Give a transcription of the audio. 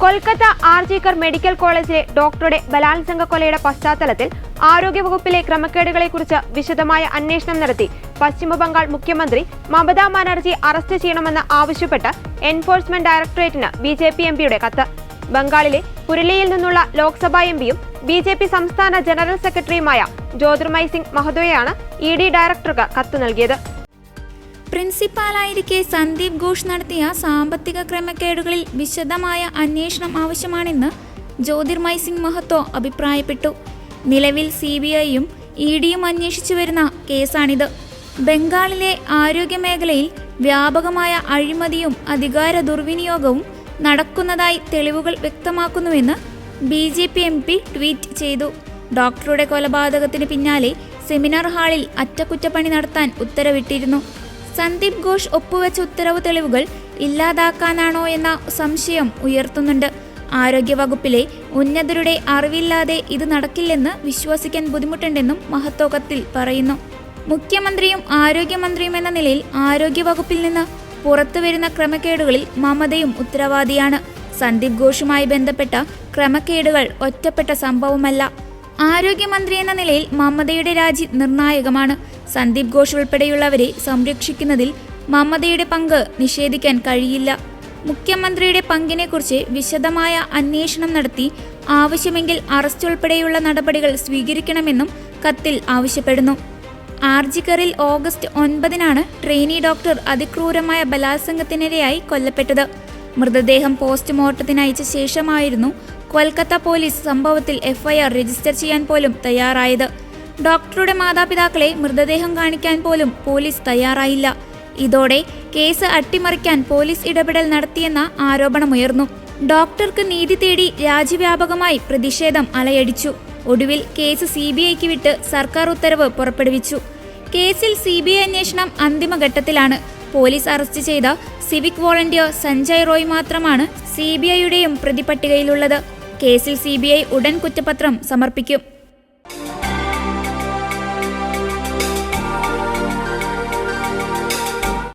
Kolkata RG Kar medical കോളേജിലെ ഡോക്ടറുടെ ബലാത്സംഗ കൊലയുടെ പശ്ചാത്തലത്തിൽ ആരോഗ്യവകുപ്പിലെ ക്രമക്കേടുകളെക്കുറിച്ച് വിശദമായ അന്വേഷണം നടത്തി പശ്ചിമബംഗാൾ മുഖ്യമന്ത്രി മമതാ ബാനർജി അറസ്റ്റ് ചെയ്യണമെന്ന് ആവശ്യപ്പെട്ട് എൻഫോഴ്സ്മെന്റ് ഡയറക്ടറേറ്റിന് ബിജെപി എംപിയുടെ കത്ത്. ബംഗാളിലെ പുരുലിയയിൽ നിന്നുള്ള ലോക്സഭാ എംപിയും ബിജെപി സംസ്ഥാന ജനറൽ സെക്രട്ടറിയുമായ ജ്യോതിർമയ് സിംഗ് മഹതോയാണ് ഇഡി ഡയറക്ടർക്ക് കത്ത് നൽകിയത്. പ്രിൻസിപ്പാലായിരിക്കെ സന്ദീപ് ഘോഷ് നടത്തിയ സാമ്പത്തിക ക്രമക്കേടുകളിൽ വിശദമായ അന്വേഷണം ആവശ്യമാണെന്ന് ജ്യോതിർമയ് സിംഗ് മഹത്തോ അഭിപ്രായപ്പെട്ടു. നിലവിൽ CBIയും EDയും അന്വേഷിച്ചു വരുന്ന കേസാണിത്. ബംഗാളിലെ ആരോഗ്യമേഖലയിൽ വ്യാപകമായ അഴിമതിയും അധികാര ദുർവിനിയോഗവും നടക്കുന്നതായി തെളിവുകൾ വ്യക്തമാക്കുന്നുവെന്ന് BJP MP ട്വീറ്റ് ചെയ്തു. ഡോക്ടറുടെ കൊലപാതകത്തിന് പിന്നാലെ സെമിനാർ ഹാളിൽ അറ്റകുറ്റപ്പണി നടത്താൻ ഉത്തരവിട്ടിരുന്നു. സന്ദീപ് ഘോഷ് ഒപ്പുവെച്ച ഉത്തരവ് തെളിവുകൾ ഇല്ലാതാക്കാനാണോ എന്ന സംശയം ഉയർത്തുന്നുണ്ട്. ആരോഗ്യവകുപ്പിലെ ഉന്നതരുടെ അറിവില്ലാതെ ഇത് നടക്കില്ലെന്ന് വിശ്വസിക്കാൻ ബുദ്ധിമുട്ടുണ്ടെന്നും മഹത്തോ കത്തിൽ പറയുന്നു. മുഖ്യമന്ത്രിയും ആരോഗ്യമന്ത്രിയും എന്ന നിലയിൽ ആരോഗ്യവകുപ്പിൽ നിന്ന് പുറത്തുവരുന്ന ക്രമക്കേടുകളിൽ മമതയും ഉത്തരവാദിയാണ്. സന്ദീപ് ഘോഷുമായി ബന്ധപ്പെട്ട ക്രമക്കേടുകൾ ഒറ്റപ്പെട്ട സംഭവമല്ല. ആരോഗ്യമന്ത്രി എന്ന നിലയിൽ മമതയുടെ രാജി നിർണായകമാണ്. സന്ദീപ് ഘോഷ് ഉൾപ്പെടെയുള്ളവരെ സംരക്ഷിക്കുന്നതിൽ മമതയുടെ പങ്ക് നിഷേധിക്കാൻ കഴിയില്ല. മുഖ്യമന്ത്രിയുടെ പങ്കിനെക്കുറിച്ച് വിശദമായ അന്വേഷണം നടത്തി ആവശ്യമെങ്കിൽ അറസ്റ്റ് ഉൾപ്പെടെയുള്ള നടപടികൾ സ്വീകരിക്കണമെന്നും കത്തിൽ ആവശ്യപ്പെടുന്നു. ആർജിക്കറിൽ ഓഗസ്റ്റ് 9 ട്രെയിനി ഡോക്ടർ അതിക്രൂരമായ ബലാത്സംഗത്തിനിരയായി കൊല്ലപ്പെട്ടത്. മൃതദേഹം പോസ്റ്റ്മോർട്ടത്തിന് അയച്ച ശേഷമായിരുന്നു കൊൽക്കത്ത പോലീസ് സംഭവത്തിൽ FIR രജിസ്റ്റർ ചെയ്യാൻ പോലും തയ്യാറായത്. ഡോക്ടറുടെ മാതാപിതാക്കളെ മൃതദേഹം കാണിക്കാൻ പോലും പോലീസ് തയ്യാറായില്ല. ഇതോടെ കേസ് അട്ടിമറിക്കാൻ പോലീസ് ഇടപെടൽ നടത്തിയെന്ന ആരോപണമുയർന്നു. ഡോക്ടർക്ക് നീതി തേടി രാജ്യവ്യാപകമായി പ്രതിഷേധം അലയടിച്ചു. ഒടുവിൽ കേസ് CBIക്ക് വിട്ട് സർക്കാർ ഉത്തരവ് പുറപ്പെടുവിച്ചു. കേസിൽ CBI അന്വേഷണം അന്തിമഘട്ടത്തിലാണ്. പോലീസ് അറസ്റ്റ് ചെയ്ത സിവിക് വോളണ്ടിയർ സഞ്ജയ് റോയ് മാത്രമാണ് CBIയുടെയും പ്രതിപട്ടികയിലുള്ളത്. കേസിൽ CBI ഉടൻ കുറ്റപത്രം സമർപ്പിക്കും.